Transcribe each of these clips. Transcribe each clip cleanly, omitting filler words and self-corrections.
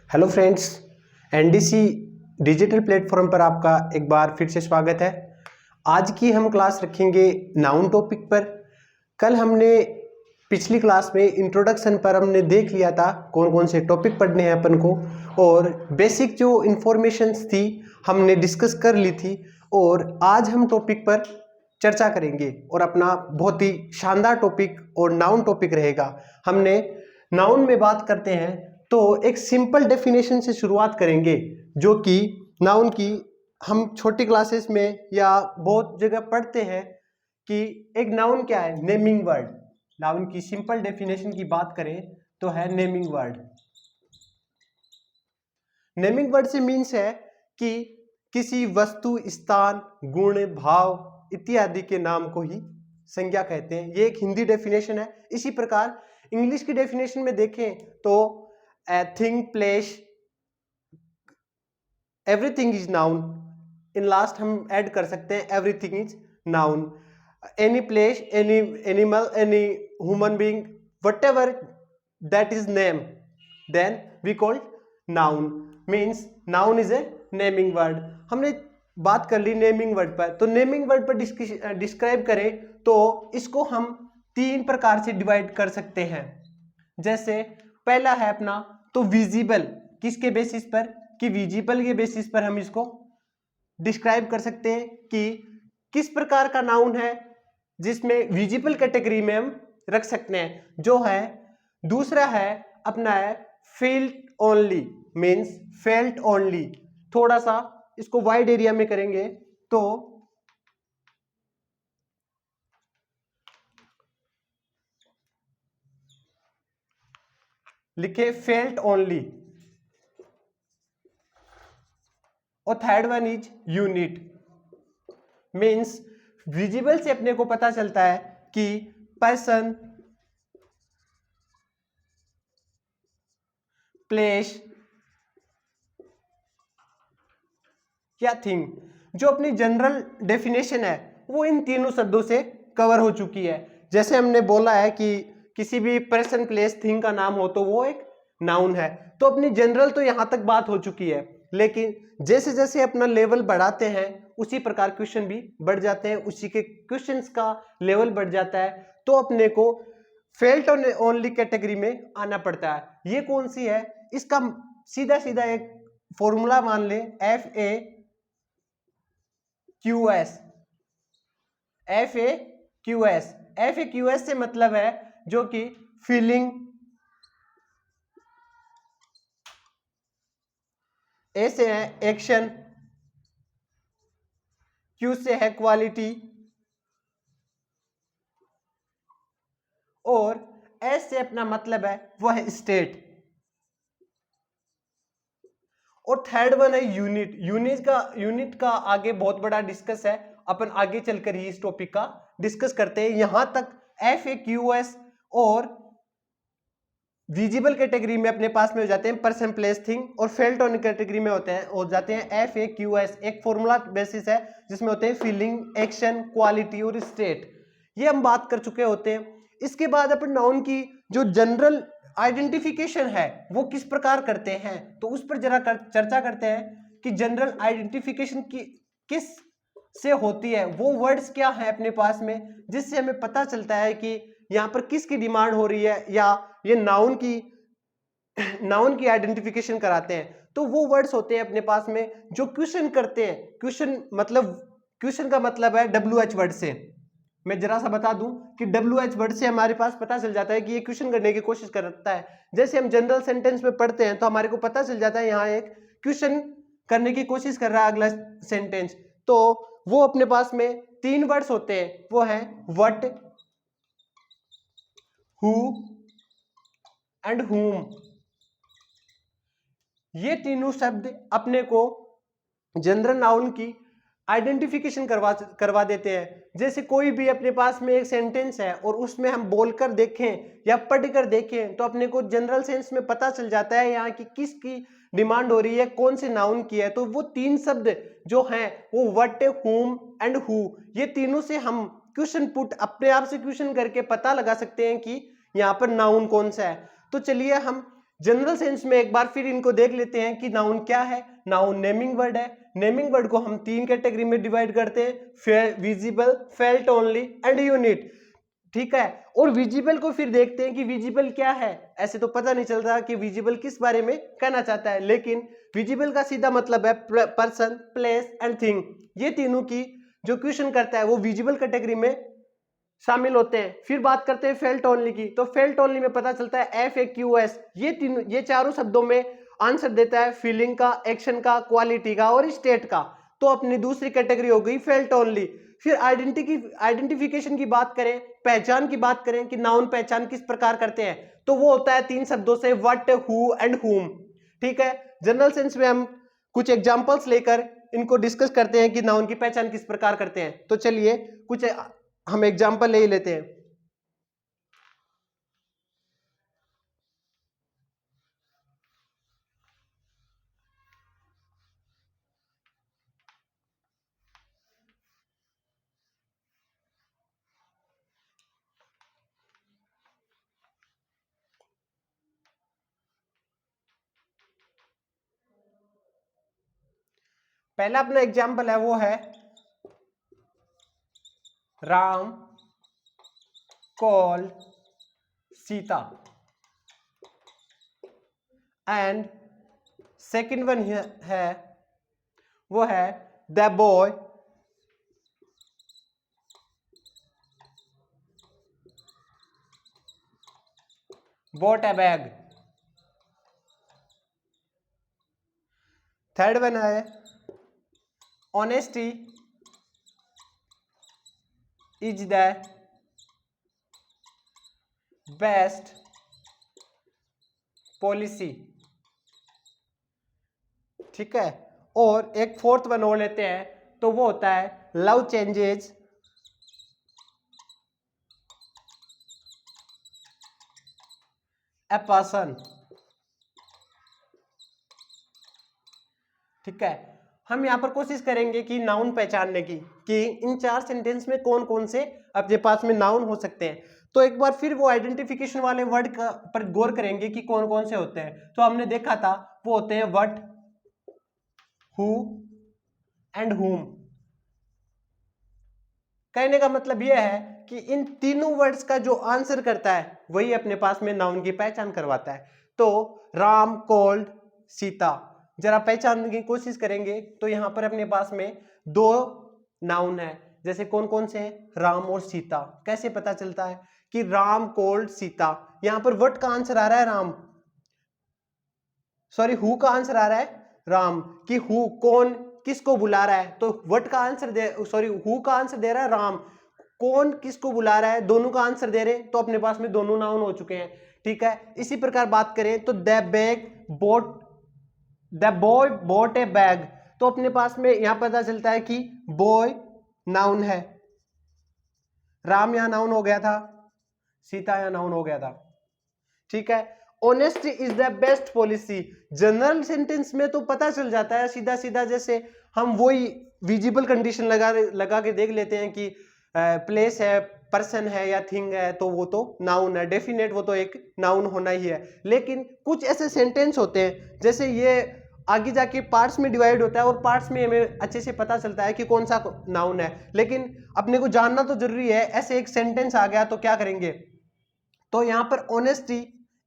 Hello friends, NDC digital platform पर आपका एक बार फिर से स्वागत है। आज की हम क्लास रखेंगे नाउन टॉपिक पर। कल हमने पिछली क्लास में इंट्रोडक्शन पर हमने देख लिया था कौन कौन से टॉपिक पढ़ने हैं अपन को, और बेसिक जो इन्फॉर्मेशंस थी हमने डिस्कस कर ली थी। और आज हम टॉपिक पर चर्चा करेंगे और अपना बहुत ही शानदार टॉपिक और नाउन टॉपिक रहेगा। हमने नाउन में बात करते हैं तो एक सिंपल डेफिनेशन से शुरुआत करेंगे, जो कि नाउन की हम छोटी क्लासेस में या बहुत जगह पढ़ते हैं कि एक नाउन क्या है, नेमिंग वर्ड। नाउन की सिंपल डेफिनेशन की बात करें तो है नेमिंग वर्ड। नेमिंग वर्ड से मीन्स है कि किसी वस्तु, स्थान, गुण, भाव इत्यादि के नाम को ही संज्ञा कहते हैं। ये एक हिंदी डेफिनेशन है। इसी प्रकार इंग्लिश की डेफिनेशन में देखें तो a thing, place, everything is noun। In last हम ऐड कर सकते हैं everything is noun। any place, any animal, any human being, whatever that is name, then we call noun। means noun is a naming word। हमने बात कर ली naming word पर, तो naming word पर डिस्क्राइब करें तो इसको हम तीन प्रकार से डिवाइड कर सकते हैं। जैसे पहला है अपना तो विजिबल, किसके बेसिस पर, कि विजिबल के बेसिस पर हम इसको डिस्क्राइब कर सकते हैं कि किस प्रकार का नाउन है जिसमें विजिबल कैटेगरी में हम रख सकते हैं, जो है। दूसरा है अपना है field only, means felt only. थोड़ा सा इसको वाइड एरिया में करेंगे तो लिखे फेल्ट ओनली। और third one is unit, means visible से अपने को पता चलता है कि पर्सन, प्लेस या थिंग। जो अपनी जनरल डेफिनेशन है वो इन तीनों शब्दों से कवर हो चुकी है। जैसे हमने बोला है कि किसी भी पर्सन, प्लेस, थिंग का नाम हो तो वो एक नाउन है। तो अपनी जनरल तो यहां तक बात हो चुकी है, लेकिन जैसे जैसे अपना लेवल बढ़ाते हैं उसी प्रकार क्वेश्चन भी बढ़ जाते हैं, उसी के क्वेश्चंस का लेवल बढ़ जाता है, तो अपने को फेल्ट ओनली कैटेगरी में आना पड़ता है। ये कौन सी है, इसका सीधा सीधा एक फॉर्मूला मान ले, FAQS। FAQS से मतलब है जो कि फीलिंग, ए से है एक्शन, क्यू से है क्वालिटी, और एस से अपना मतलब है वह है स्टेट। और थर्ड वन है यूनिट। यूनिट का आगे बहुत बड़ा डिस्कस है, अपन आगे चलकर ही इस टॉपिक का डिस्कस करते हैं। यहां तक FAQS और विजिबल कैटेगरी में अपने पास में हो जाते हैं पर्सन, प्लेस, थिंग, और फेल्ट ऑन कैटेगरी में हो जाते हैं FAQS। एक फॉर्मूला बेसिस है जिसमें होते हैं फीलिंग, एक्शन, क्वालिटी और स्टेट। ये हम बात कर चुके होते हैं। इसके बाद अपन नाउन की जो जनरल आइडेंटिफिकेशन है वो किस प्रकार करते हैं, तो उस पर जरा चर्चा करते हैं कि जनरल आइडेंटिफिकेशन की किस से होती है, वो वर्ड्स क्या है अपने पास में जिससे हमें पता चलता है कि यहाँ पर किसकी डिमांड हो रही है, या ये नाउन की आइडेंटिफिकेशन कराते हैं। तो वो वर्ड्स होते हैं अपने पास में जो क्वेश्चन करते हैं। क्वेश्चन का मतलब है WH वर्ड से। मैं जरा सा बता दूं कि WH वर्ड से हमारे पास पता चल जाता है कि ये क्वेश्चन करने की कोशिश करता है। जैसे हम जनरल सेंटेंस में पढ़ते हैं तो हमारे को पता चल जाता है यहाँ एक क्वेश्चन करने की कोशिश कर रहा है अगला सेंटेंस। तो वो अपने पास में तीन वर्ड्स होते हैं, वो है व्हाट, हु एंड whom। ये तीनों शब्द अपने को जनरल नाउन की आइडेंटिफिकेशन करवा देते हैं। जैसे कोई भी अपने पास में एक सेंटेंस है और उसमें हम बोलकर देखें या पढ़कर देखें तो अपने को जनरल सेंस में पता चल जाता है यहाँ की किसकी डिमांड हो रही है, कौन से नाउन की है। तो वो तीन शब्द जो हैं वो व्हाट, whom एंड who, ये तीनों से हम क्वेश्चन पुट अपने आप से क्वेश्चन करके पता लगा सकते हैं कि यहाँ पर नाउन कौन सा है। तो चलिए हम जनरल सेंस में एक बार फिर इनको देख लेते हैं कि नाउन क्या है। नाउन नेमिंग वर्ड है। नेमिंग वर्ड को हम 3 कैटेगरी में डिवाइड करते हैं, visible, felt only and unit. ठीक है, और विजिबल को फिर देखते हैं कि विजिबल क्या है। ऐसे तो पता नहीं चल रहा कि विजिबल किस बारे में कहना चाहता है, लेकिन विजिबल का सीधा मतलब है पर्सन, प्लेस एंड थिंग। ये तीनों की जो क्वेश्चन करता है वो विजिबल कैटेगरी में शामिल होते हैं। फिर बात करते हैं फेल्ट ओनली की, तो फेल्ट ओनली में पता चलता है FAQS, ये चारों शब्दों में आंसर देता है फीलिंग का, एक्शन का, क्वालिटी का और स्टेट का। तो अपनी दूसरी कैटेगरी हो गई फेल्ट ओनली। फिर आइडेंटिफिकेशन की बात करें, पहचान की बात करें कि नाउन पहचान किस प्रकार करते हैं, तो वो होता है 3 शब्दों से, व्हाट, हु एंड हुम। ठीक है, जनरल सेंस में हम कुछ एग्जांपल्स लेकर इनको डिस्कस करते हैं कि नाउन की पहचान किस प्रकार करते हैं। तो चलिए कुछ हम एग्जांपल ले लेते हैं। पहला अपना एग्जांपल है वो है Ram called Sita, and second one है वो है the boy bought a bag। Third one है honesty is the best policy. ठीक है, और एक फोर्थ वन और लेते हैं, तो वो होता है लव चेंजेस ए पर्सन। ठीक है, हम यहां पर कोशिश करेंगे कि नाउन पहचानने की कि इन 4 सेंटेंस में कौन कौन से अपने पास में नाउन हो सकते हैं। तो एक बार फिर वो आइडेंटिफिकेशन वाले वर्ड पर गौर करेंगे कि कौन कौन से होते हैं। तो हमने देखा था वो होते हैं व्हाट, हु एंड हुम। कहने का मतलब यह है कि इन तीनों वर्ड्स का जो आंसर करता है वही अपने पास में नाउन की पहचान करवाता है। तो राम कॉल्ड सीता, जरा पहचानने की कोशिश करेंगे तो यहां पर अपने पास में 2 नाउन है। जैसे कौन कौन से हैं, राम और सीता। कैसे पता चलता है कि राम कॉल्ड सीता, यहां पर व्हाट का आंसर आ रहा है राम, सॉरी हु का आंसर आ रहा है राम, कि हु कौन किसको बुला रहा है, तो व्हाट का आंसर दे, सॉरी हु का आंसर दे रहा है राम, कौन किसको बुला रहा है, दोनों का आंसर दे रहे हैं। तो अपने पास में दोनों नाउन हो चुके हैं। ठीक है, इसी प्रकार बात करें तो the boy bot A bag, तो अपने पास में यहां पता चलता है कि बॉय नाउन है, राम यहां नाउन हो गया था, सीता यहां नाउन हो गया था। ठीक है, honesty is the best policy, general sentence में तो पता चल जाता है सीधा सीधा, जैसे हम वही विजिबल कंडीशन लगा के देख लेते हैं कि प्लेस है, पर्सन है या थिंग है, तो वो तो नाउन है, डेफिनेट वो तो एक नाउन होना ही है। लेकिन कुछ ऐसे सेंटेंस होते हैं जैसे ये आगे जाके पार्ट्स में डिवाइड होता है और पार्ट्स में हमें अच्छे से पता चलता है कि कौन सा नाउन है, लेकिन अपने को जानना तो जरूरी है। ऐसे एक सेंटेंस आ गया तो क्या करेंगे, तो यहां पर honesty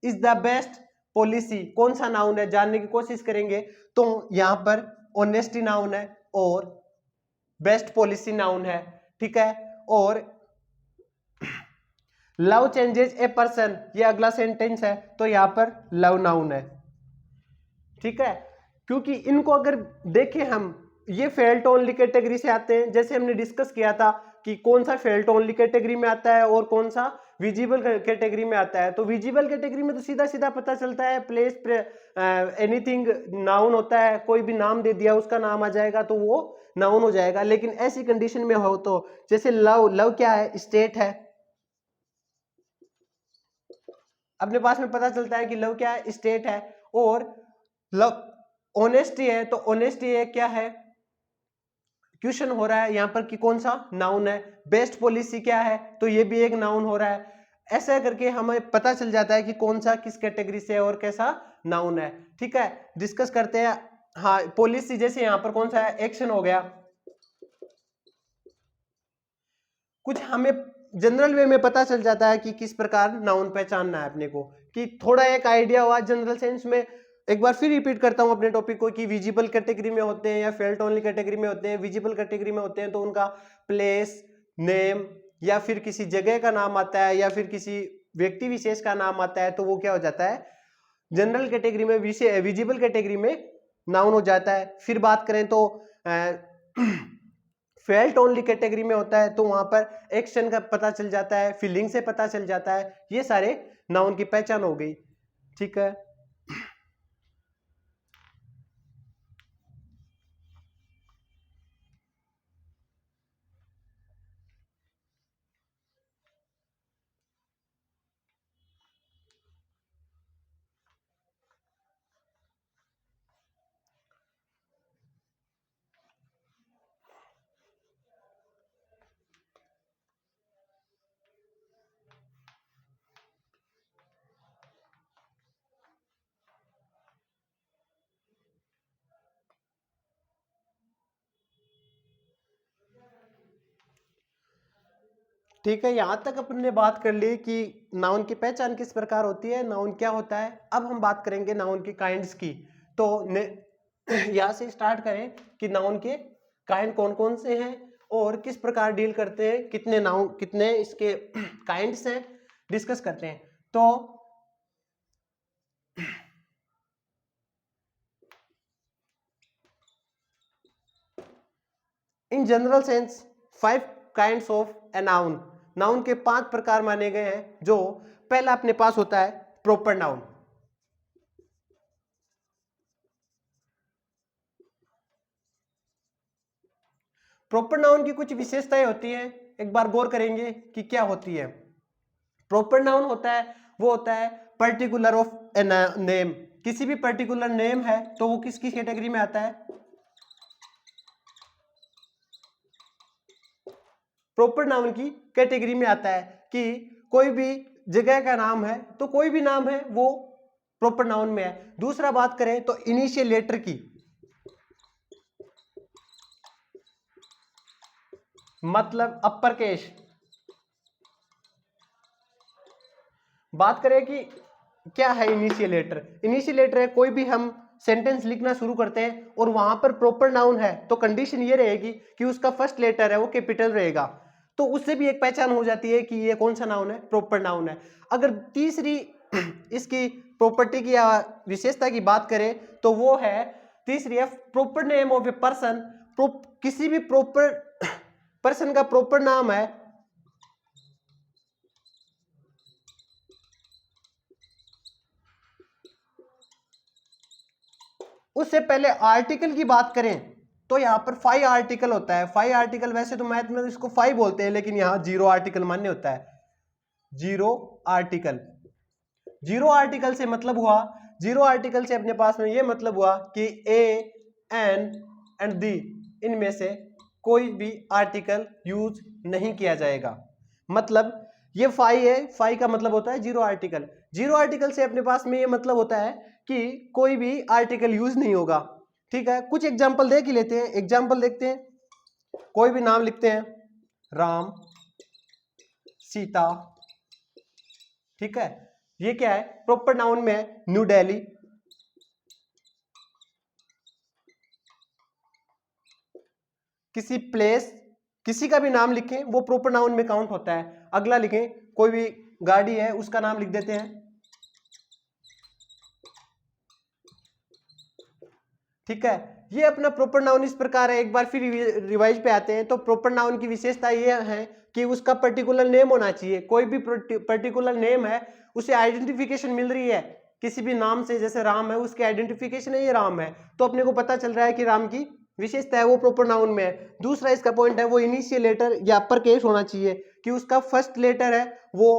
is the best policy कौन सा नाउन है जानने की कोशिश करेंगे। तो यहां पर ऑनेस्टी नाउन है और बेस्ट पॉलिसी नाउन है। ठीक है, और लव चेंजेस ए पर्सन, ये अगला सेंटेंस है, तो यहां पर लव नाउन है। ठीक है, क्योंकि इनको अगर देखें हम, ये फेल्ट ओनली कैटेगरी से आते हैं, जैसे हमने डिस्कस किया था कि कौन सा फेल्ट ओनली कैटेगरी में आता है और कौन सा विजिबल कैटेगरी में आता है। तो विजिबल कैटेगरी में तो सीधा सीधा पता चलता है, प्लेस एनीथिंग नाउन होता है, कोई भी नाम दे दिया उसका नाम आ जाएगा तो वो नाउन हो जाएगा। लेकिन ऐसी कंडीशन में हो तो जैसे लव, लव क्या है, स्टेट है, अपने पास में पता चलता है कि लव क्या है, स्टेट है। और लव ऑनेस्टी है, तो ऑनेस्टी है क्या है, क्वेश्चन हो रहा है यहां पर कि कौन सा नाउन है। बेस्ट पॉलिसी क्या है, तो ये भी एक नाउन हो रहा है। ऐसा करके हमें पता चल जाता है कि कौन सा किस कैटेगरी से है और कैसा नाउन है। ठीक है, डिस्कस करते हैं। हाँ, पॉलिसी जैसे यहाँ पर कौन सा है, एक्शन हो गया। कुछ हमें जनरल वे में पता चल जाता है कि किस प्रकार नाउन पहचानना है अपने को, कि थोड़ा एक आइडिया हुआ जनरल सेंस में। एक बार फिर रिपीट करता हूं अपने टॉपिक को कि विजिबल कैटेगरी में होते हैं या फेल्ट ओनली कैटेगरी में होते हैं। विजिबल कैटेगरी में होते हैं तो उनका प्लेस नेम या फिर किसी जगह का नाम आता है या फिर किसी व्यक्ति विशेष का नाम आता है, तो वो क्या हो जाता है, जनरल कैटेगरी में। विजिबल कैटेगरी में नाउन हो जाता है। फिर बात करें तो फेल्ट ओनली कैटेगरी में होता है तो वहां पर एक्शन का पता चल जाता है, फीलिंग से पता चल जाता है। ये सारे नाउन की पहचान हो गई। ठीक है, ठीक है, यहां तक अपन ने बात कर ली कि नाउन की पहचान किस प्रकार होती है, नाउन क्या होता है। अब हम बात करेंगे नाउन की काइंड्स की। तो यहां से स्टार्ट करें कि नाउन के काइंड कौन कौन से हैं और किस प्रकार डील करते हैं, कितने नाउन, कितने इसके काइंड्स हैं, डिस्कस करते हैं। तो in general sense 5 kinds of a noun. Noun के 5 प्रकार माने गए हैं। जो पहला अपने पास होता है प्रॉपर नाउन। प्रॉपर नाउन की कुछ विशेषताएं होती हैं, एक बार गौर करेंगे कि क्या होती है। प्रॉपर नाउन होता है, वो होता है पर्टिकुलर ऑफ ए नेम। किसी भी पर्टिकुलर नेम है तो वो किसकी कैटेगरी में आता है, प्रॉपर नाउन की कैटेगरी में आता है। कि कोई भी जगह का नाम है तो कोई भी नाम है वो प्रॉपर नाउन में है। दूसरा बात करें तो इनिशियल लेटर की, मतलब अपर केस। बात करें कि क्या है इनिशियल लेटर। इनिशियल लेटर है कोई भी हम सेंटेंस लिखना शुरू करते हैं और वहां पर प्रॉपर नाउन है तो कंडीशन ये रहेगी कि उसका फर्स्ट लेटर है वो कैपिटल रहेगा, तो उससे भी एक पहचान हो जाती है कि ये कौन सा नाउन है, प्रॉपर नाउन है। अगर तीसरी इसकी प्रॉपर्टी की या विशेषता की बात करें तो वो है तीसरी है proper name of a person. किसी भी प्रॉपर पर्सन का प्रॉपर नाम है उससे पहले आर्टिकल की बात करें तो यहां पर 5 आर्टिकल होता है। 5 आर्टिकल, वैसे तो मैथ में इसको 5 बोलते हैं लेकिन यहां 0 आर्टिकल मान्य होता है। 0 आर्टिकल, 0 आर्टिकल से मतलब हुआ, 0 आर्टिकल से अपने पास में ये मतलब हुआ कि ए एन एंड दी इनमें से कोई भी आर्टिकल यूज नहीं किया जाएगा। मतलब ये 5 है, 5 का मतलब होता है 0 आर्टिकल। 0 आर्टिकल से अपने पास में ये मतलब होता है कि कोई भी आर्टिकल यूज नहीं होगा। ठीक है, कुछ एग्जांपल देख ही लेते हैं। एग्जांपल देखते हैं, कोई भी नाम लिखते हैं, राम, सीता। ठीक है, ये क्या है, प्रॉपर नाउन में है। न्यू दिल्ली, किसी प्लेस, किसी का भी नाम लिखें वो प्रॉपर नाउन में काउंट होता है। अगला लिखें, कोई भी गाड़ी है उसका नाम लिख देते हैं। ठीक है, ये अपना प्रॉपर नाउन इस प्रकार है। एक बार फिर रिवाइज पे आते हैं तो प्रॉपर नाउन की विशेषता ये है कि उसका पर्टिकुलर नेम होना चाहिए। कोई भी पर्टिकुलर नेम है उसे आइडेंटिफिकेशन मिल रही है किसी भी नाम से, जैसे राम है उसकी आइडेंटिफिकेशन है ये राम है, तो अपने को पता चल रहा है कि राम की विशेषता है वो प्रॉपर नाउन में है। दूसरा इसका पॉइंट है वो इनिशियल लेटर या अपर केस होना चाहिए कि उसका फर्स्ट लेटर है वो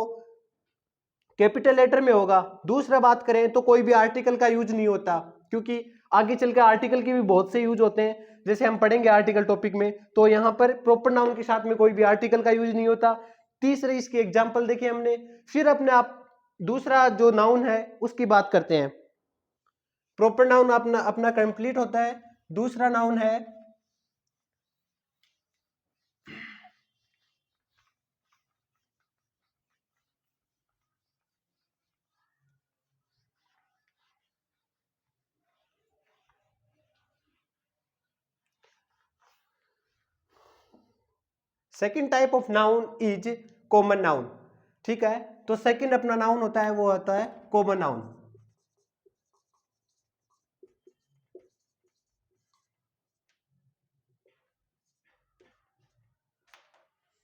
कैपिटल लेटर में होगा। दूसरा बात करें तो कोई भी आर्टिकल का यूज नहीं होता, क्योंकि आगे चलकर आर्टिकल के भी बहुत से यूज होते हैं, जैसे हम पढ़ेंगे आर्टिकल टॉपिक में। तो यहाँ पर प्रॉपर नाउन के साथ में कोई भी आर्टिकल का यूज नहीं होता। तीसरे इसके एग्जाम्पल देखे हमने। फिर अपने आप दूसरा जो नाउन है उसकी बात करते हैं। प्रॉपर नाउन अपना अपना कंप्लीट होता है। दूसरा नाउन है second type of noun is common noun. ठीक है, तो सेकेंड अपना नाउन होता है वो होता है कॉमन नाउन।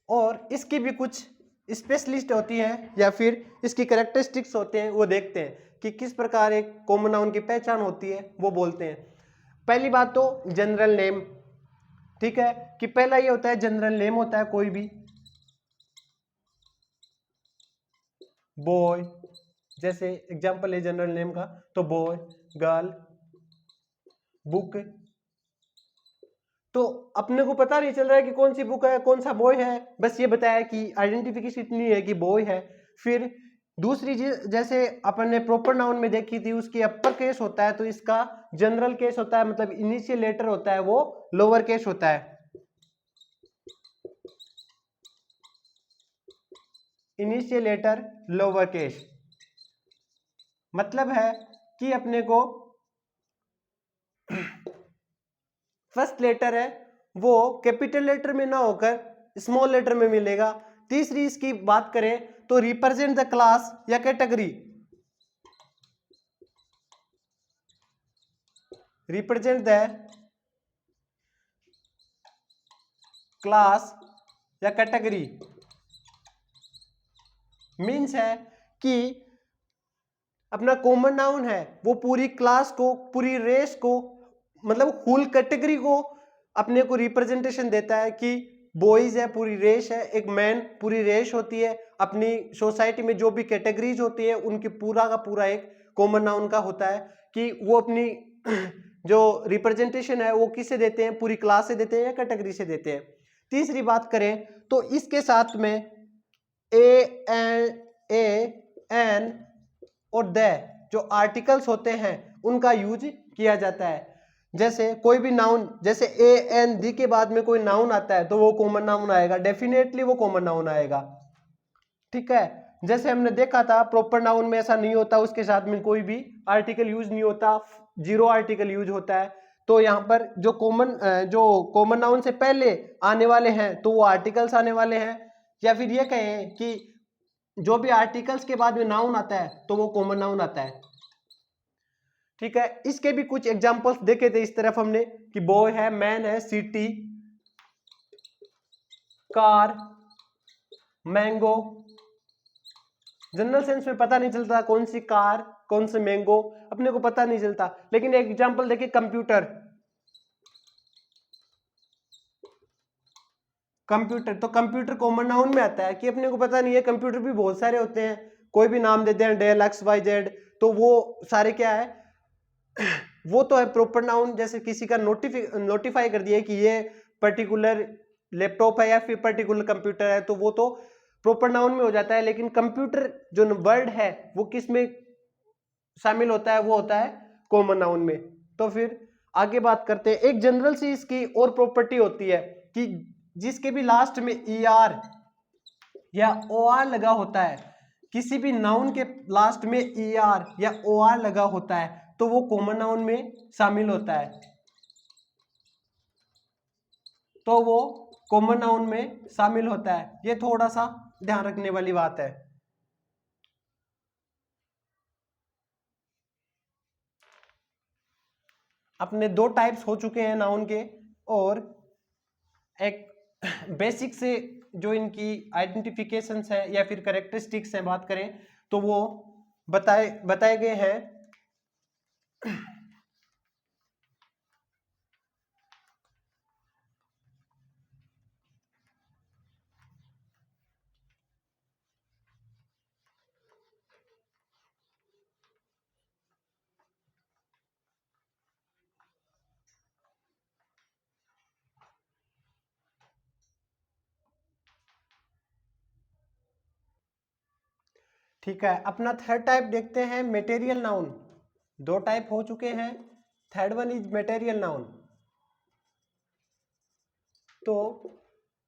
और इसकी भी कुछ स्पेशलिस्ट होती है या फिर इसकी कैरेक्टरिस्टिक्स होते हैं, वो देखते हैं कि किस प्रकार एक कॉमन नाउन की पहचान होती है, वो बोलते हैं। पहली बात तो जनरल नेम। ठीक है, कि पहला ये होता है जनरल नेम होता है कोई भी, बॉय, जैसे एग्जांपल है जनरल नेम का, तो बॉय, गर्ल, बुक। तो अपने को पता नहीं चल रहा है कि कौन सी बुक है कौन सा बॉय है, बस ये बताया कि आइडेंटिफिकेशन इतनी है कि बॉय है। फिर दूसरी चीज जैसे अपन ने प्रॉपर नाउन में देखी थी, उसकी अपर केस होता है तो इसका जनरल केस होता है, मतलब इनिशियल लेटर होता है वो लोअर केस होता है। इनिशियल लेटर लोअर केस मतलब है कि अपने को फर्स्ट लेटर है वो कैपिटल लेटर में ना होकर स्मॉल लेटर में मिलेगा। तीसरी इसकी बात करें तो रिप्रेजेंट द क्लास या कैटेगरी, रिप्रेजेंट द क्लास या कैटेगरी मीन्स है कि अपना कॉमन नाउन है वो पूरी क्लास को, पूरी रेस को, मतलब होल कैटेगरी को अपने को रिप्रेजेंटेशन देता है कि बॉयज है पूरी रेस है, एक मैन पूरी रेस होती है, अपनी सोसाइटी में जो भी कैटेगरीज होती है उनकी पूरा का पूरा एक कॉमन नाउन का होता है कि वो अपनी जो रिप्रेजेंटेशन है वो किससे देते हैं, पूरी क्लास से देते हैं या कैटेगरी से देते हैं। तीसरी बात करें तो इसके साथ में एन और द जो आर्टिकल्स होते हैं उनका यूज किया जाता है। जैसे कोई भी नाउन, जैसे ए एन दी के बाद में कोई नाउन आता है तो वो कॉमन नाउन आएगा, डेफिनेटली वो कॉमन नाउन आएगा। ठीक है, जैसे हमने देखा था प्रॉपर नाउन में ऐसा नहीं होता, उसके साथ में कोई भी आर्टिकल यूज नहीं होता, जीरो आर्टिकल यूज होता है। तो यहाँ पर जो कॉमन नाउन से पहले आने वाले हैं तो वो आर्टिकल्स आने वाले हैं, या फिर ये कहें कि जो भी आर्टिकल्स के बाद में नाउन आता है तो वो कॉमन नाउन आता है। ठीक है, इसके भी कुछ एग्जांपल्स देखे थे इस तरफ हमने कि बॉय है, मैन है, city, car, mango. General sense में पता नहीं चलता कौन सी कार कौन से मैंगो, अपने को पता नहीं चलता। लेकिन एक एग्जांपल देखिए कंप्यूटर, कंप्यूटर तो कंप्यूटर कॉमन नाउन में आता है कि अपने को पता नहीं है, कंप्यूटर भी बहुत सारे होते हैं, कोई भी नाम देते हैं डेल एक्स वाई जेड, तो वो सारे क्या है वो तो है प्रॉपर नाउन। जैसे किसी का नोटिफाई कर दिया कि ये पर्टिकुलर लैपटॉप है या फिर पर्टिकुलर कंप्यूटर है तो वो तो प्रॉपर नाउन में हो जाता है। लेकिन कंप्यूटर जो वर्ड है वो किस में शामिल होता है, वो होता है कॉमन नाउन में। तो फिर आगे बात करते हैं, एक जनरल सी इसकी और प्रॉपर्टी होती है कि जिसके भी लास्ट में ई आर या ओ आर लगा होता है, किसी भी नाउन के लास्ट में ई आर या ओ आर लगा होता है तो वो कॉमन नाउन में शामिल होता है, तो वो कॉमन नाउन में शामिल होता है। ये थोड़ा सा ध्यान रखने वाली बात है। अपने दो टाइप्स हो चुके हैं नाउन के, और एक बेसिक से जो इनकी आइडेंटिफिकेशंस है या फिर कैरेक्टरिस्टिक्स है बात करें तो वो बताए गए हैं। ठीक है, अपना थर्ड टाइप देखते हैं मटेरियल नाउन। दो टाइप हो चुके हैं। Third one is material noun. तो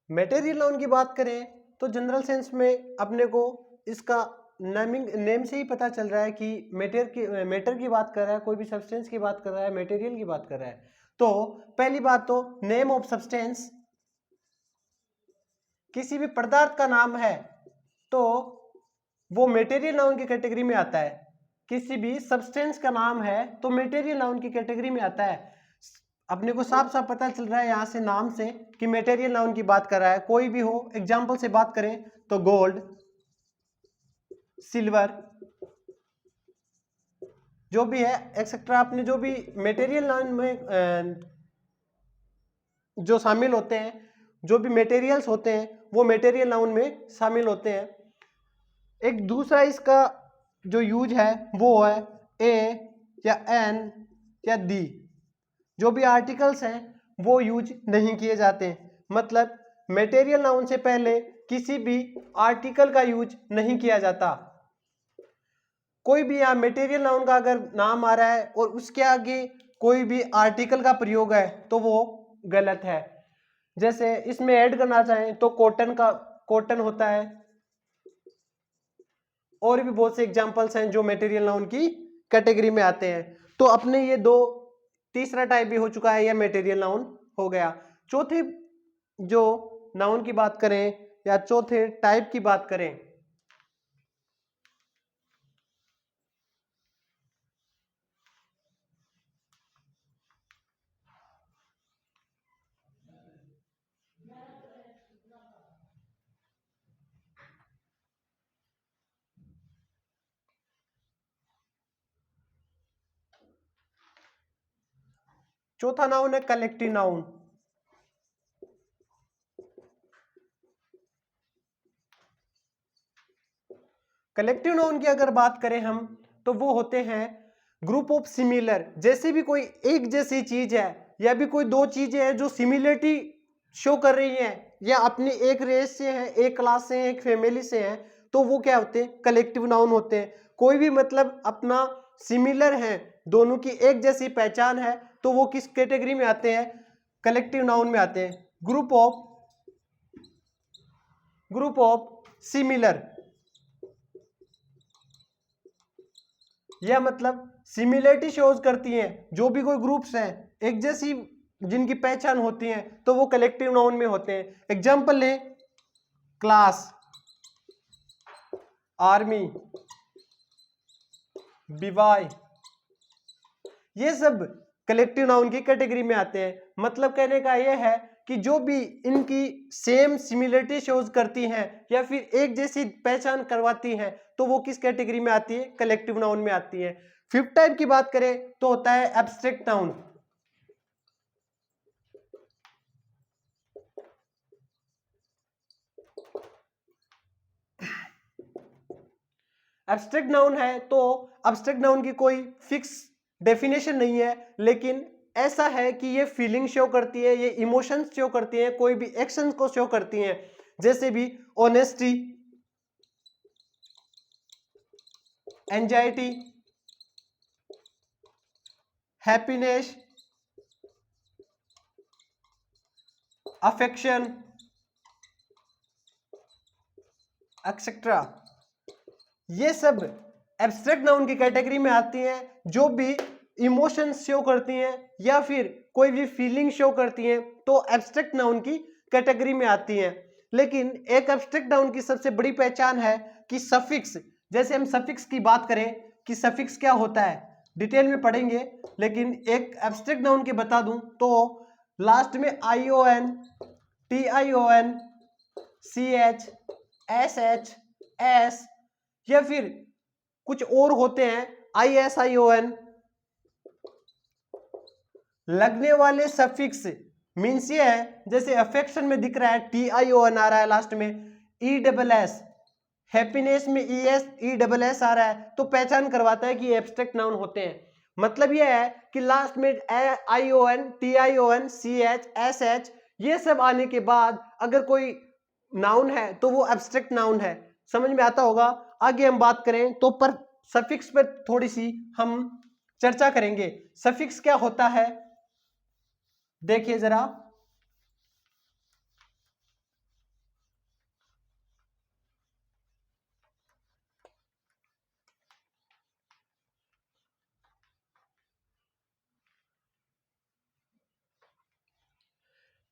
मटेरियल नाउन की बात करें तो जनरल सेंस में अपने को इसका नेम से ही पता चल रहा है कि मैटर की बात कर रहा है, कोई भी सब्सटेंस की बात कर रहा है, मटेरियल की बात कर रहा है। तो पहली बात तो नेम ऑफ सब्सटेंस, किसी भी पदार्थ का नाम है तो वो मटेरियल नाउन की कैटेगरी में आता है। किसी भी सब्सटेंस का नाम है तो मटेरियल नाउन की कैटेगरी में आता है। अपने को साफ साफ पता चल रहा है यहां से नाम से कि मटेरियल नाउन की बात कर रहा है। कोई भी हो, एग्जांपल से बात करें तो गोल्ड, सिल्वर, जो भी है एक्सेट्रा, अपने जो भी मटेरियल नाउन में जो शामिल होते हैं, जो भी मटेरियल्स होते हैं वो मटेरियल नाउन में शामिल होते हैं। एक दूसरा इसका जो यूज है वो है ए या एन या दी। जो भी आर्टिकल्स हैं वो यूज नहीं किए जाते। मतलब मटेरियल नाउन से पहले किसी भी आर्टिकल का यूज नहीं किया जाता। कोई भी यहाँ मटेरियल नाउन का अगर नाम आ रहा है और उसके आगे कोई भी आर्टिकल का प्रयोग है तो वो गलत है। जैसे इसमें ऐड करना चाहें तो कॉटन होता है, और भी बहुत से एग्जांपल्स हैं जो मटेरियल नाउन की कैटेगरी में आते हैं। तो अपने ये दो, तीसरा टाइप भी हो चुका है, यह मटेरियल नाउन हो गया। चौथे जो नाउन की बात करें या चौथे टाइप की बात करें, चौथा नाउन है कलेक्टिव नाउन। कलेक्टिव नाउन की अगर बात करें हम तो वो होते हैं ग्रुप ऑफ सिमिलर। जैसे भी कोई एक जैसी चीज है या भी कोई दो चीजें हैं जो सिमिलरिटी शो कर रही हैं या अपनी एक रेस से हैं, एक क्लास से हैं, एक फैमिली से हैं, तो वो क्या होते हैं? कलेक्टिव नाउन होते हैं। कोई भी मतलब अपना सिमिलर है, दोनों की एक जैसी पहचान है, तो वो किस कैटेगरी में आते हैं? कलेक्टिव नाउन में आते हैं। ग्रुप ऑफ सिमिलर, यह मतलब सिमिलरिटी शोज करती हैं। जो भी कोई ग्रुप्स हैं एक जैसी जिनकी पहचान होती है तो वो कलेक्टिव नाउन में होते हैं। एग्जांपल ले, क्लास, आर्मी, बीवाई, ये सब कलेक्टिव नाउन की कैटेगरी में आते हैं। मतलब कहने का यह है कि जो भी इनकी सेम सिमिलरिटी शोज करती हैं या फिर एक जैसी पहचान करवाती हैं तो वो किस कैटेगरी में आती है? कलेक्टिव नाउन में आती है। फिफ्थ टाइप की बात करें तो होता है एब्स्ट्रैक्ट नाउन। एब्स्ट्रैक्ट नाउन है तो एब्स्ट्रैक्ट नाउन की कोई फिक्स डेफिनेशन नहीं है, लेकिन ऐसा है कि ये फीलिंग शो करती है, ये इमोशंस शो करती हैं, कोई भी एक्शंस को शो करती हैं। जैसे भी honesty, anxiety, happiness, affection, etcetera, ये सब एब्स्ट्रैक्ट नाउन की कैटेगरी में आती हैं। जो भी इमोशंस शो करती हैं या फिर कोई भी फीलिंग शो करती हैं तो एब्स्ट्रैक्ट नाउन की कैटेगरी में आती हैं। लेकिन एक एब्स्ट्रैक्ट नाउन की सबसे बड़ी पहचान है कि सफिक्स, जैसे हम सफिक्स की बात करें कि सफिक्स क्या होता है डिटेल में पढ़ेंगे, लेकिन एक एब्स्ट्रैक्ट नाउन की बता दूं तो लास्ट में ION, TION, CH, SH, S या फिर कुछ और होते हैं ISION लगने वाले सफिक्स मीन्स ये है, जैसे अफेक्शन में दिख रहा है TION आ रहा है लास्ट में, ESS, हैप्पीनेस में ESS आ रहा है, तो पहचान करवाता है कि ये एब्स्ट्रैक्ट नाउन होते हैं। मतलब ये है कि लास्ट में ION, TION, CH, SH ये सब आने के बाद अगर कोई नाउन है तो वो एब्स्ट्रैक्ट नाउन है। समझ में आता होगा। आगे हम बात करें तो पर सफिक्स पर थोड़ी सी हम चर्चा करेंगे। सफिक्स क्या होता है, देखिए जरा।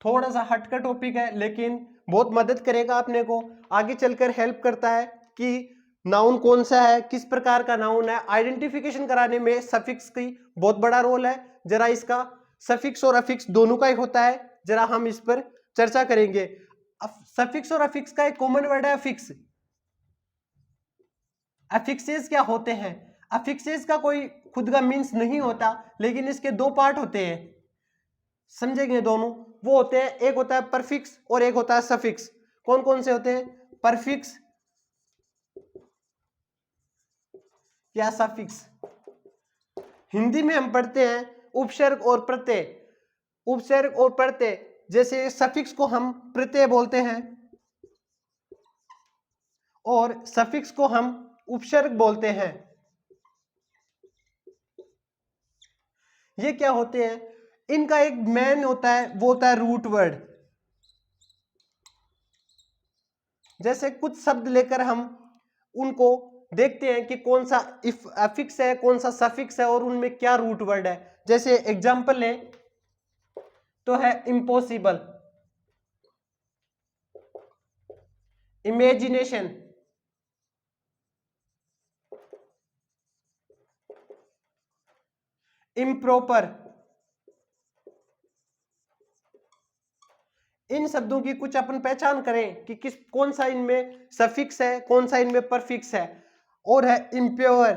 थोड़ा सा हट का टॉपिक है लेकिन बहुत मदद करेगा अपने को, आगे चलकर हेल्प करता है कि नाउन कौन सा है, किस प्रकार का नाउन है। आइडेंटिफिकेशन कराने में सफिक्स की बहुत बड़ा रोल है। जरा इसका सफिक्स और अफिक्स दोनों का ही होता है, जरा हम इस पर चर्चा करेंगे। सफिक्स और अफिक्स का एक कॉमन वर्ड है अफिक्स। अफिक्सेस क्या होते हैं, अफिक्सेस का कोई खुद का मीन्स नहीं होता, लेकिन इसके दो पार्ट होते हैं, समझेंगे दोनों। वो होते हैं, एक होता है परफिक्स और एक होता है सफिक्स। कौन कौन से होते हैं, परफिक्स या सफिक्स। हिंदी में हम पढ़ते हैं उपसर्ग और प्रत्यय। उपसर्ग और प्रत्यय, जैसे सफिक्स को हम प्रत्यय बोलते हैं और सफिक्स को हम उपसर्ग बोलते हैं। ये क्या होते हैं, इनका एक मेन होता है, वो होता है रूट वर्ड। जैसे कुछ शब्द लेकर हम उनको देखते हैं कि कौन सा अफिक्स है कौन सा सफिक्स है और उनमें क्या रूट वर्ड है। जैसे एग्जांपल ले तो है इम्पॉसिबल, इमेजिनेशन, इम्प्रॉपर। इन शब्दों की कुछ अपन पहचान करें कि किस कौन सा इनमें सफिक्स है कौन सा इनमें परफिक्स है। और है इम्प्योर,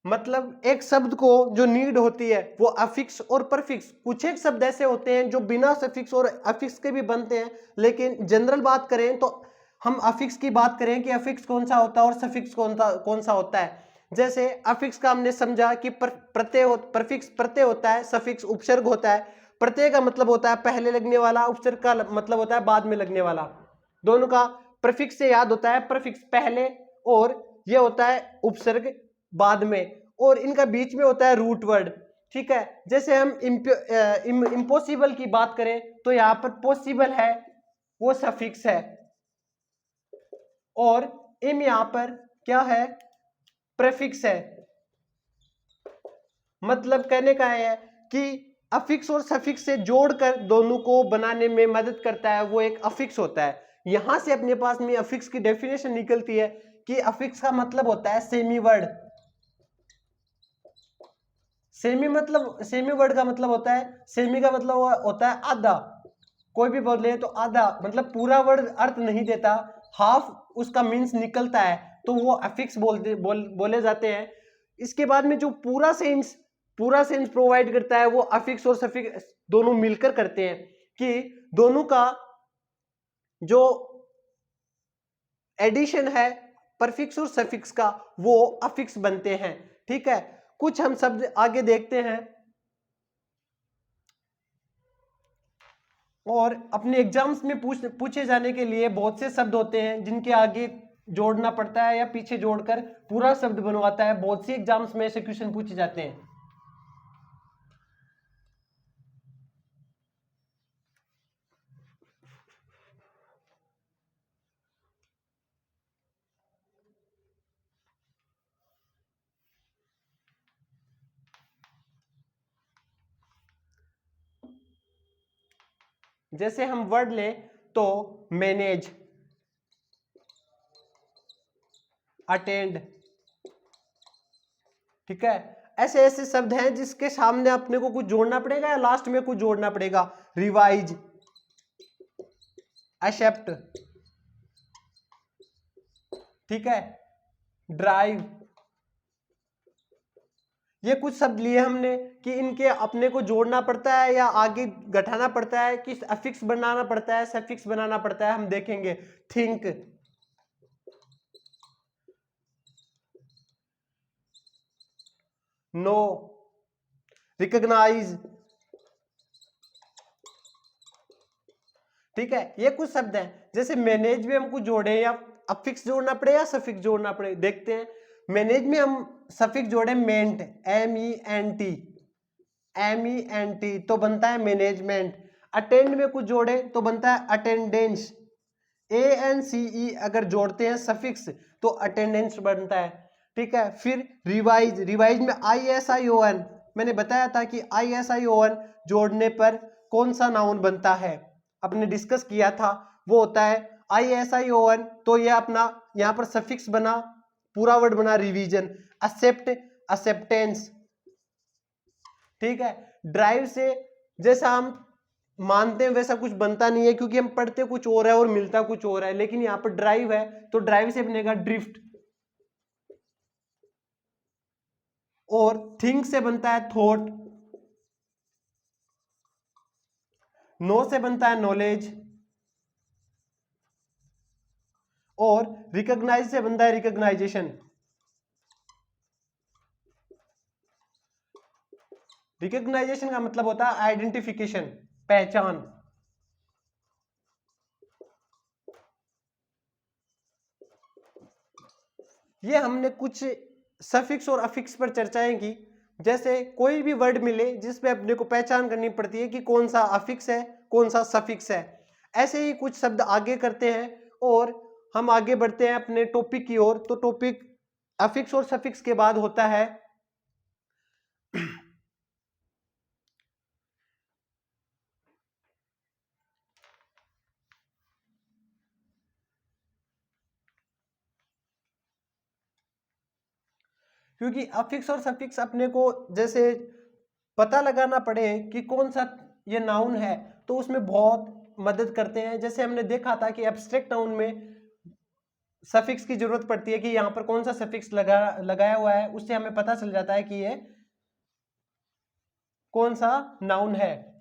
मतलब एक शब्द को जो नीड होती है वो अफिक्स और परफिक्स। कुछ एक शब्द ऐसे होते हैं जो बिना सफिक्स और अफिक्स के भी बनते हैं, लेकिन जनरल बात करें तो हम अफिक्स की बात करें कि अफिक्स कौन सा होता है और सफिक्स कौन सा होता है। जैसे अफिक्स का हमने समझा कि प्रत्यय परफिक्स प्रत्यय होता है, सफिक्स उपसर्ग होता है। प्रत्यय का मतलब होता है पहले लगने वाला, उपसर्ग का मतलब होता है बाद में लगने वाला। दोनों का प्रफिक्स से याद होता है, प्रफिक्स पहले और ये होता है उपसर्ग बाद में, और इनका बीच में होता है रूट वर्ड। ठीक है, जैसे हम इम्पॉसिबल की बात करें तो यहाँ पर पॉसिबल है वो सफिक्स है और इम यहाँ पर क्या है, प्रेफिक्स है। मतलब कहने का है कि अफिक्स और सफिक्स से जोड़कर दोनों को बनाने में मदद करता है, वो एक अफिक्स होता है। यहां से अपने पास में अफिक्स की डेफिनेशन निकलती है कि अफिक्स का मतलब होता है सेमी वर्ड। सेमी वर्ड का मतलब होता है, सेमी का मतलब होता है आधा। कोई भी बोले तो आधा, मतलब पूरा वर्ड अर्थ नहीं देता, हाफ उसका मीन्स निकलता है, तो वो अफिक्स बोले जाते हैं। इसके बाद में जो पूरा सेंस प्रोवाइड करता है वो अफिक्स और सफिक्स दोनों मिलकर करते हैं, कि दोनों का जो एडिशन है परफिक्स और सफिक्स का वो अफिक्स बनते हैं। ठीक है, कुछ हम शब्द आगे देखते हैं और अपने एग्जाम्स में पूछे जाने के लिए बहुत से शब्द होते हैं जिनके आगे जोड़ना पड़ता है या पीछे जोड़कर पूरा शब्द बनवाता है। बहुत सी एग्जाम्स में ऐसे क्वेश्चन पूछे जाते हैं। जैसे हम वर्ड ले तो मैनेज, अटेंड। ठीक है, ऐसे ऐसे शब्द हैं जिसके सामने अपने को कुछ जोड़ना पड़ेगा या लास्ट में कुछ जोड़ना पड़ेगा। रिवाइज, एक्सेप्ट, ठीक है, ड्राइव। ये कुछ शब्द लिए हमने कि इनके अपने को जोड़ना पड़ता है या आगे घटाना पड़ता है, कि अफिक्स बनाना पड़ता है, सफिक्स बनाना पड़ता है, हम देखेंगे। Think, no, recognise. ठीक है, ये कुछ शब्द हैं। जैसे मैनेज में हम कुछ जोड़े या अफिक्स जोड़ना पड़े या सफिक्स जोड़ना पड़े, देखते हैं। मैनेज में हम सफिक्स जोड़े मेंट, MENT तो बनता है मैनेजमेंट। अटेंड में कुछ जोड़े तो बनता है अटेंडेंस, ANCE अगर जोड़ते हैं सफिक्स तो अटेंडेंस बनता है, ठीक है। फिर रिवाइज, रिवाइज में ISION, मैंने बताया था कि ISION जोड़ने पर कौन सा नाउन बनता है, अपने डिस्कस किया था, वो होता है ISION। तो ये अपना यहाँ पर सफिक्स बना, पूरा वर्ड बना रिवीजन। एक्सेप्ट, एक्सेप्टेंस, ठीक है। ड्राइव से जैसा हम मानते हैं वैसा कुछ बनता नहीं है, क्योंकि हम पढ़ते कुछ और है और मिलता कुछ और है, लेकिन यहाँ पर ड्राइव है तो ड्राइव से बनेगा ड्रिफ्ट। और थिंक से बनता है थॉट, नो से बनता है नॉलेज, और रिकॉग्नाइज से बनता है रिकॉग्नाइजेशन। रिकॉग्नाइजेशन का मतलब होता है आइडेंटिफिकेशन, पहचान। ये हमने कुछ सफिक्स और अफिक्स पर चर्चाएं की। जैसे कोई भी वर्ड मिले जिसमें अपने को पहचान करनी पड़ती है कि कौन सा अफिक्स है कौन सा सफिक्स है, ऐसे ही कुछ शब्द आगे करते हैं और हम आगे बढ़ते हैं अपने टॉपिक की ओर। तो टॉपिक अफिक्स और सफिक्स के बाद होता है क्योंकि अफिक्स और सफिक्स अपने को जैसे पता लगाना पड़े कि कौन सा ये नाउन है तो उसमें बहुत मदद करते हैं। जैसे हमने देखा था कि एब्स्ट्रैक्ट नाउन में सफिक्स की जरूरत पड़ती है कि यहाँ पर कौन सा सफिक्स लगाया हुआ है, उससे हमें पता चल जाता है कि ये कौन सा नाउन है।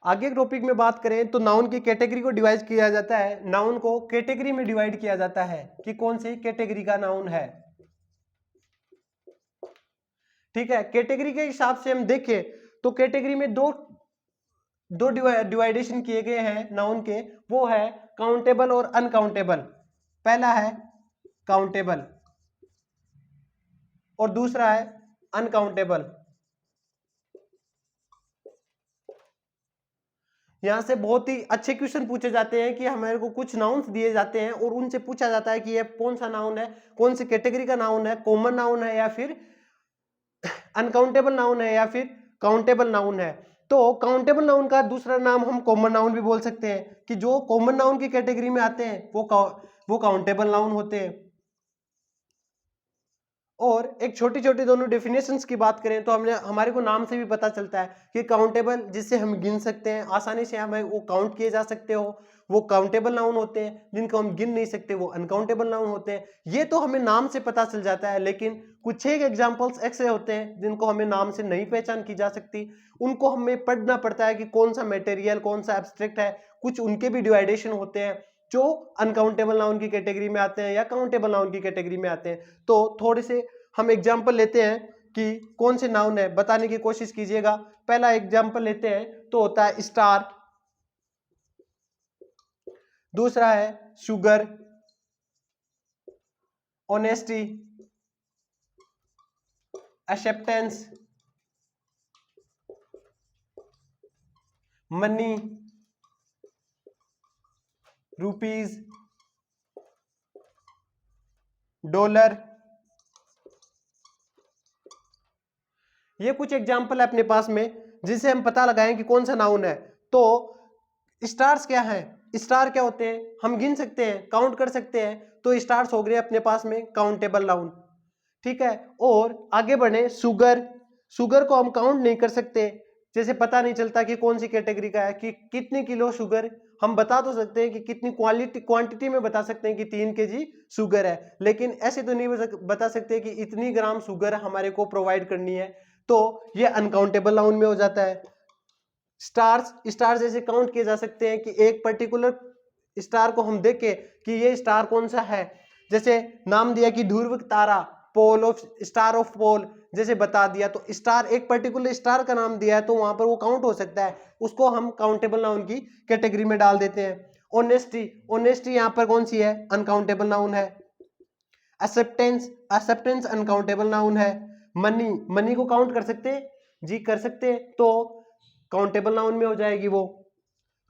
आगे के टॉपिक में बात करें तो नाउन की कैटेगरी को डिवाइड किया जाता है। नाउन को कैटेगरी में डिवाइड किया जाता है कि कौन सी कैटेगरी का नाउन है, ठीक है। कैटेगरी के हिसाब से हम देखें तो कैटेगरी में दो डिवाइडेशन किए गए हैं नाउन के, वो है काउंटेबल और अनकाउंटेबल। पहला है काउंटेबल और दूसरा है अनकाउंटेबल। यहां से बहुत ही अच्छे क्वेश्चन पूछे जाते हैं कि हमारे को कुछ नाउन्स दिए जाते हैं और उनसे पूछा जाता है कि ये कौन सा नाउन है, कौन सी कैटेगरी का नाउन है, कॉमन नाउन है या फिर अनकाउंटेबल नाउन है या फिर काउंटेबल नाउन है। तो काउंटेबल नाउन का दूसरा नाम हम कॉमन नाउन भी बोल सकते हैं कि जो कॉमन नाउन की कैटेगरी में आते हैं वो काउंटेबल नाउन होते हैं। और एक छोटी छोटी दोनों डेफिनेशंस की बात करें तो हमने हमारे को नाम से भी पता चलता है कि काउंटेबल जिससे हम गिन सकते हैं, आसानी से हमें वो काउंट किए जा सकते हो, वो काउंटेबल नाउन होते हैं। जिनको हम गिन नहीं सकते वो अनकाउंटेबल नाउन होते हैं। ये तो हमें नाम से पता चल जाता है, लेकिन कुछ एक एग्जाम्पल्स ऐसे होते हैं जिनको हमें नाम से नहीं पहचान की जा सकती। उनको हमें पढ़ना पड़ता है कि कौन सा मटेरियल कौन सा एब्स्ट्रैक्ट है। कुछ उनके भी डिवाइडेशन होते हैं जो अनकाउंटेबल नाउन की कैटेगरी में आते हैं या काउंटेबल नाउन की कैटेगरी में आते हैं। तो थोड़े से हम एग्जाम्पल लेते हैं कि कौन से नाउन है, बताने की कोशिश कीजिएगा। पहला एग्जाम्पल लेते हैं तो होता है स्टार, दूसरा है sugar, honesty, acceptance, money, rupees, dollar. ये कुछ एग्जाम्पल है अपने पास में जिससे हम पता लगाएं कि कौन सा नाउन है। तो स्टार्स क्या है, स्टार क्या होते हैं, हम गिन सकते हैं, काउंट कर सकते हैं, तो स्टार्स हो गए अपने पास में काउंटेबल नाउन, ठीक है। और आगे बढ़े, शुगर, शुगर को हम काउंट नहीं कर सकते, जैसे पता नहीं चलता कि कौन सी कैटेगरी का है, कि कितने किलो शुगर, हम बता तो सकते हैं कि कितनी क्वांटिटी में बता सकते हैं कि 3 kg शुगर है, लेकिन ऐसे तो नहीं बता सकते कि इतनी ग्राम शुगर हमारे को प्रोवाइड करनी है। तो ये अनकाउंटेबल नाउन में हो जाता है। स्टार्स जैसे काउंट किए जा सकते हैं कि एक पर्टिकुलर स्टार को हम देखें कि ये स्टार कौन सा है, जैसे नाम दिया कि ध्रुव तारा, पोल ऑफ स्टार ऑफ पोल, जैसे बता दिया, तो स्टार, एक पर्टिकुलर स्टार का नाम दिया है तो वहां पर वो काउंट हो सकता है, उसको हम काउंटेबल नाउन की कैटेगरी में डाल देते हैं। ऑनेस्टी, ऑनेस्टी यहाँ पर कौन सी है, अनकाउंटेबल नाउन है। एक्सेप्टेंस, एक्सेप्टेंस अनकाउंटेबल नाउन है। मनी, मनी को काउंट कर सकते हैं जी, कर सकते हैं, तो काउंटेबल नाउन में हो जाएगी वो।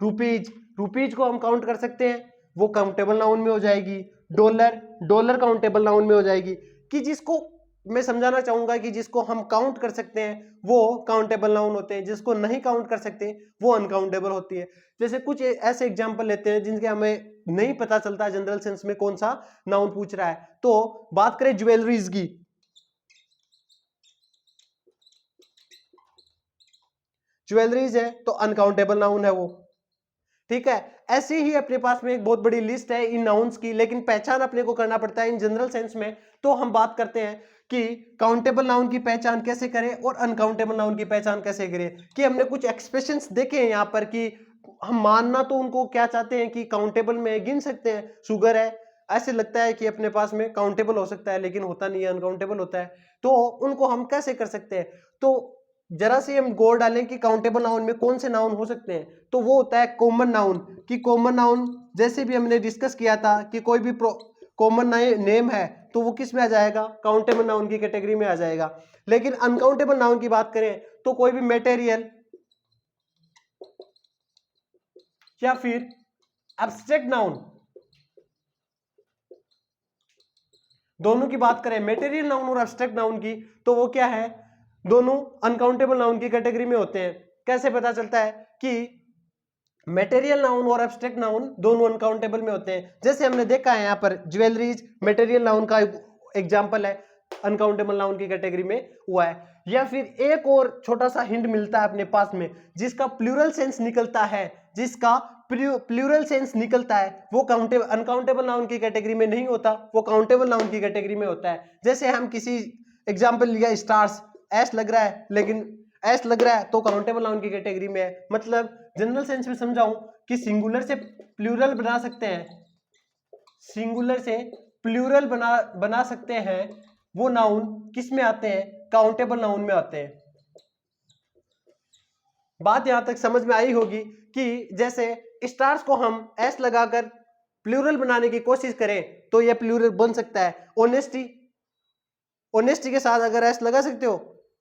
रुपीज, रुपीज को हम काउंट कर सकते हैं, वो काउंटेबल नाउन में हो जाएगी। डॉलर, डॉलर काउंटेबल नाउन में हो जाएगी। कि जिसको मैं समझाना चाहूंगा कि जिसको हम काउंट कर सकते हैं वो काउंटेबल नाउन होते हैं, जिसको नहीं काउंट कर सकते वो अनकाउंटेबल होती है। जैसे कुछ ऐसे एग्जांपल लेते हैं जिनके हमें नहीं पता चलता जनरल सेंस में कौन सा नाउन पूछ रहा है। तो बात करें ज्वेलरीज की, ज्वेलरीज है तो अनकाउंटेबल नाउन है वो, ठीक है। ऐसे ही अपने पास में एक बहुत बड़ी लिस्ट है इन नाउन्स की, लेकिन पहचान अपने को करना पड़ता है इन जनरल सेंस में। तो हम बात करते हैं कि काउंटेबल नाउन की पहचान कैसे करें और अनकाउंटेबल नाउन की पहचान कैसे करें। कि हमने कुछ एक्सप्रेशंस देखे हैं यहाँ पर कि हम मानना तो उनको क्या चाहते हैं कि काउंटेबल में गिन सकते हैं, शुगर है, ऐसे लगता है कि अपने पास में काउंटेबल हो सकता है, लेकिन होता नहीं है, अनकाउंटेबल होता है। तो उनको हम कैसे कर सकते हैं, तो जरा से हम गौर डालें कि काउंटेबल नाउन में कौन से नाउन हो सकते हैं। तो वो होता है कॉमन नाउन। कि कॉमन नाउन जैसे भी हमने डिस्कस किया था कि कोई भी कॉमन नेम है तो वो किस में आ जाएगा, काउंटेबल नाउन की कैटेगरी में आ जाएगा। लेकिन अनकाउंटेबल नाउन की बात करें तो कोई भी मटेरियल या फिर एब्स्ट्रैक्ट नाउन, दोनों की बात करें मटेरियल नाउन और एब्स्ट्रैक्ट नाउन की, तो वो क्या है, दोनों अनकाउंटेबल नाउन की कैटेगरी में होते हैं। कैसे पता चलता है कि मटेरियल नाउन और एब्स्ट्रैक्ट नाउन दोनों अनकाउंटेबल में होते हैं। जैसे हमने देखा है यहाँ पर ज्वेलरीज मटेरियल नाउन का एग्जांपल है, अनकाउंटेबल नाउन की कैटेगरी में हुआ है। या फिर एक और छोटा सा हिंट मिलता है अपने पास में, जिसका प्लूरल सेंस निकलता है, जिसका प्लूरल सेंस निकलता है, वो काउंटेबल अनकाउंटेबल नाउन की कैटेगरी में नहीं होता, वो काउंटेबल नाउन की कैटेगरी में होता है। जैसे हम किसी एग्जांपल लिया स्टार्स, एस लग रहा है, लेकिन एस लग रहा है तो काउंटेबल नाउन की कैटेगरी में है। मतलब जनरल सेंस में समझाऊं कि सिंगुलर से प्लूरल बना सकते हैं, सिंगुलर से प्लूरल बना सकते हैं, वो नाउन किस में आते हैं, काउंटेबल नाउन में आते हैं। बात यहां तक समझ में आई होगी कि जैसे स्टार्स को हम एस लगाकर प्लूरल बनाने की कोशिश करें तो यह प्लूरल बन सकता है। ऑनेस्टी, ऑनेस्टी के साथ अगर एस लगा सकते हो,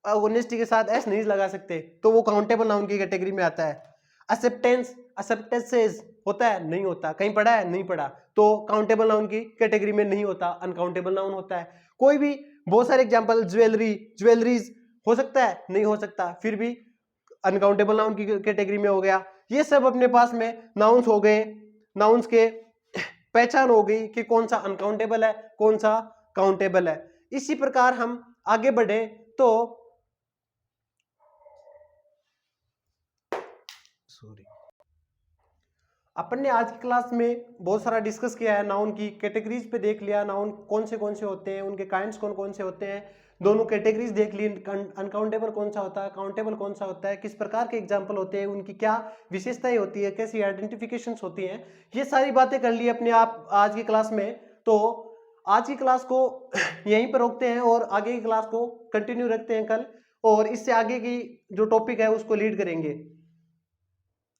ऑनेस्टी के साथ एस नहीं लगा सकते, तो वो काउंटेबल नाउन की कैटेगरी में आता है। एक्सेप्टेंस, एक्सेप्टेंसेस होता है, नहीं होता, कहीं पढ़ा है, नहीं पढ़ा, तो काउंटेबल नाउन की कैटेगरी में नहीं होता, अनकाउंटेबल नाउन होता है। कोई भी बहुत सारे एग्जांपल, ज्वेलरी, ज्वेलरीज हो सकता है, नहीं हो सकता, फिर भी अनकाउंटेबल नाउन की कैटेगरी में हो गया। ये सब अपने पास में नाउन्स हो गए, नाउन्स के पहचान हो गई कि कौन सा अनकाउंटेबल है, कौन सा काउंटेबल है। इसी प्रकार हम आगे बढ़े तो अपन ने आज की क्लास में बहुत सारा डिस्कस किया है, नाउन की कैटेगरीज पे देख लिया, नाउन कौन से होते हैं, उनके काइंड्स कौन कौन से होते हैं, दोनों कैटेगरीज देख ली, अनकाउंटेबल कौन सा होता है, काउंटेबल कौन सा होता है, किस प्रकार के एग्जांपल होते हैं, उनकी क्या विशेषताएं होती है, कैसी आइडेंटिफिकेशंस होती हैं, ये सारी बातें कर ली अपने आप आज की क्लास में। तो आज की क्लास को यहीं पर रोकते हैं और आगे की क्लास को कंटिन्यू रखते हैं कल, और इससे आगे की जो टॉपिक है उसको लीड करेंगे।